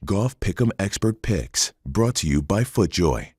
Golf Pick'em Expert Picks, brought to you by FootJoy.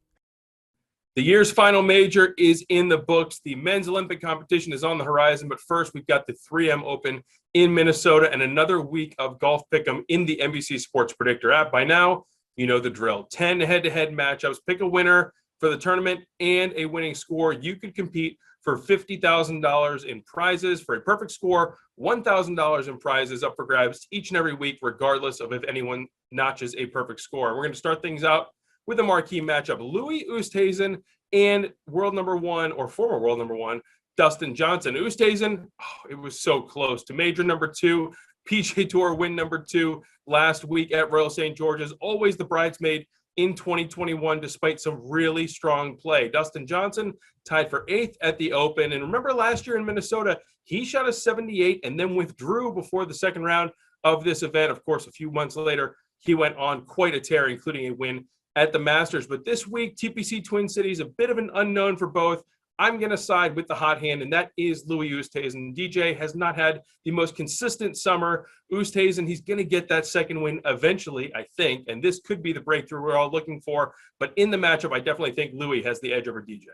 The year's final major is in the books. The men's Olympic competition is on the horizon, but first we've got the 3M Open in Minnesota and another week of Golf Pick'em in the NBC Sports Predictor app. By now, you know the drill. 10 head-to-head matchups. Pick a winner for the tournament and a winning score. You could compete for $50,000 in prizes. For a perfect score, $1,000 in prizes up for grabs each and every week, regardless of if anyone notches a perfect score. We're going to start things out with a marquee matchup. Louis Oosthuizen and world number one, or former world number one, Dustin Johnson. Oosthuizen, it was so close to major number 2, PGA Tour win number 2 last week at Royal St. George's. Always the bridesmaid in 2021, despite some really strong play. Dustin Johnson tied for 8th at the Open. And remember last year in Minnesota, he shot a 78 and then withdrew before the second round of this event. Of course, a few months later, he went on quite a tear, including a win at the Masters. But this week, TPC Twin Cities, a bit of an unknown for both. I'm going to side with the hot hand, and that is Louis Oosthuizen. DJ has not had the most consistent summer. Oosthuizen, he's going to get that second win eventually, I think, and this could be the breakthrough we're all looking for. But in the matchup, I definitely think Louis has the edge over DJ.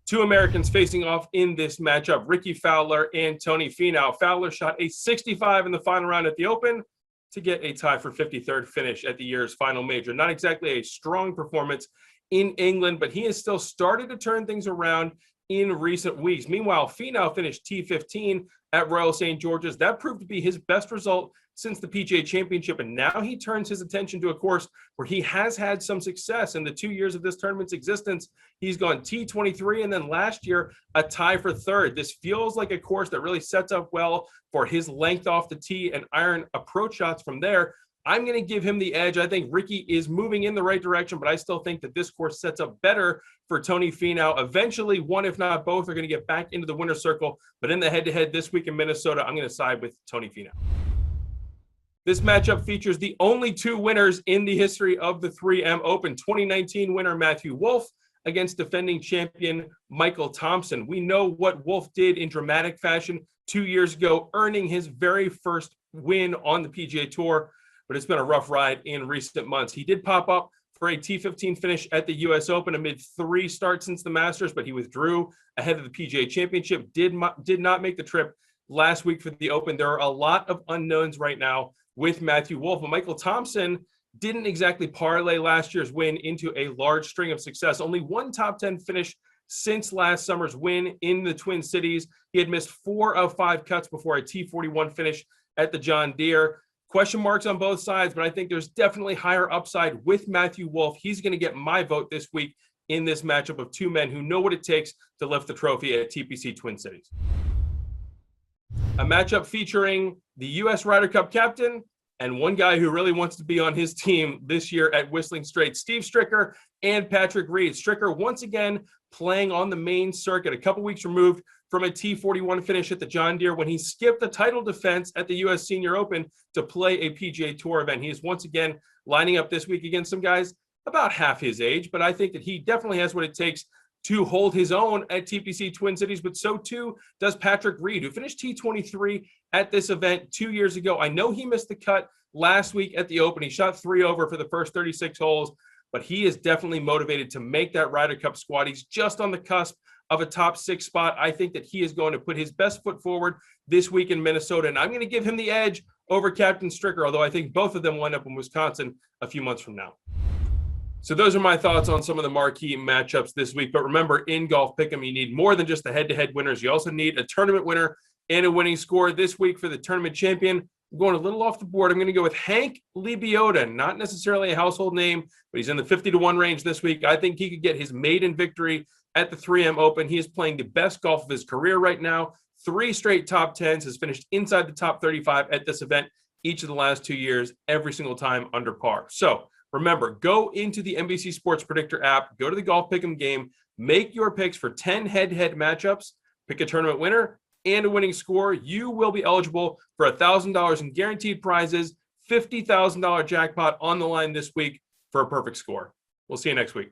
Two Americans facing off in this matchup, Rickie Fowler and Tony Finau. Fowler shot a 65 in the final round at the Open to get a tie for 53rd finish at the year's final major. Not exactly a strong performance in England, but he has still started to turn things around in recent weeks. Meanwhile, Finau finished T15 at Royal St. George's. That proved to be his best result since the PGA Championship, and now he turns his attention to a course where he has had some success. In the 2 years of this tournament's existence, he's gone T23, and then last year, a tie for 3rd. This feels like a course that really sets up well for his length off the tee and iron approach shots from there. I'm going to give him the edge. I think Rickie is moving in the right direction, but I still think that this course sets up better for Tony Finau. Eventually, one, if not both, are going to get back into the winner's circle. But in the head-to-head this week in Minnesota, I'm going to side with Tony Finau. This matchup features the only 2 winners in the history of the 3M Open. 2019 winner Matthew Wolff against defending champion Michael Thompson. We know what Wolff did in dramatic fashion 2 years ago, earning his very first win on the PGA Tour. But it's been a rough ride in recent months. He did pop up for a T15 finish at the U.S. Open amid 3 starts since the Masters, but he withdrew ahead of the PGA Championship, did not make the trip last week for the Open. There are a lot of unknowns right now with Matthew Wolff, but Michael Thompson didn't exactly parlay last year's win into a large string of success. Only one top 10 finish since last summer's win in the Twin Cities. He had missed 4 of 5 cuts before a T41 finish at the John Deere. Question marks on both sides, but I think there's definitely higher upside with Matthew Wolff. He's going to get my vote this week in this matchup of 2 men who know what it takes to lift the trophy at TPC Twin Cities. A matchup featuring the U.S. Ryder Cup captain and one guy who really wants to be on his team this year at Whistling Straits, Steve Stricker and Patrick Reed. Stricker once again playing on the main circuit, a couple weeks removed from a T41 finish at the John Deere when he skipped the title defense at the U.S. Senior Open to play a PGA Tour event. He is once again lining up this week against some guys about half his age, but I think that he definitely has what it takes to hold his own at TPC Twin Cities, but so too does Patrick Reed, who finished T23 at this event 2 years ago. I know he missed the cut last week at the Open. He shot 3 over for the first 36 holes, but he is definitely motivated to make that Ryder Cup squad. He's just on the cusp of a top 6 spot. I think that he is going to put his best foot forward this week in Minnesota, and I'm going to give him the edge over Captain Stricker, although I think both of them wind up in Wisconsin a few months from now. So those are my thoughts on some of the marquee matchups this week. But remember, in Golf Pick'em, you need more than just the head-to-head winners. You also need a tournament winner and a winning score. This week for the tournament champion, I'm going a little off the board. I'm going to go with Hank Lebioda, not necessarily a household name, but he's in the 50-1 range this week. I think he could get his maiden victory at the 3M Open. He is playing the best golf of his career right now. 3 straight top 10s, has finished inside the top 35 at this event each of the last 2 years, every single time under par. So remember, go into the NBC Sports Predictor app, go to the Golf Pick'em game, make your picks for 10 head-to-head matchups, pick a tournament winner and a winning score. You will be eligible for $1,000 in guaranteed prizes, $50,000 jackpot on the line this week for a perfect score. We'll see you next week.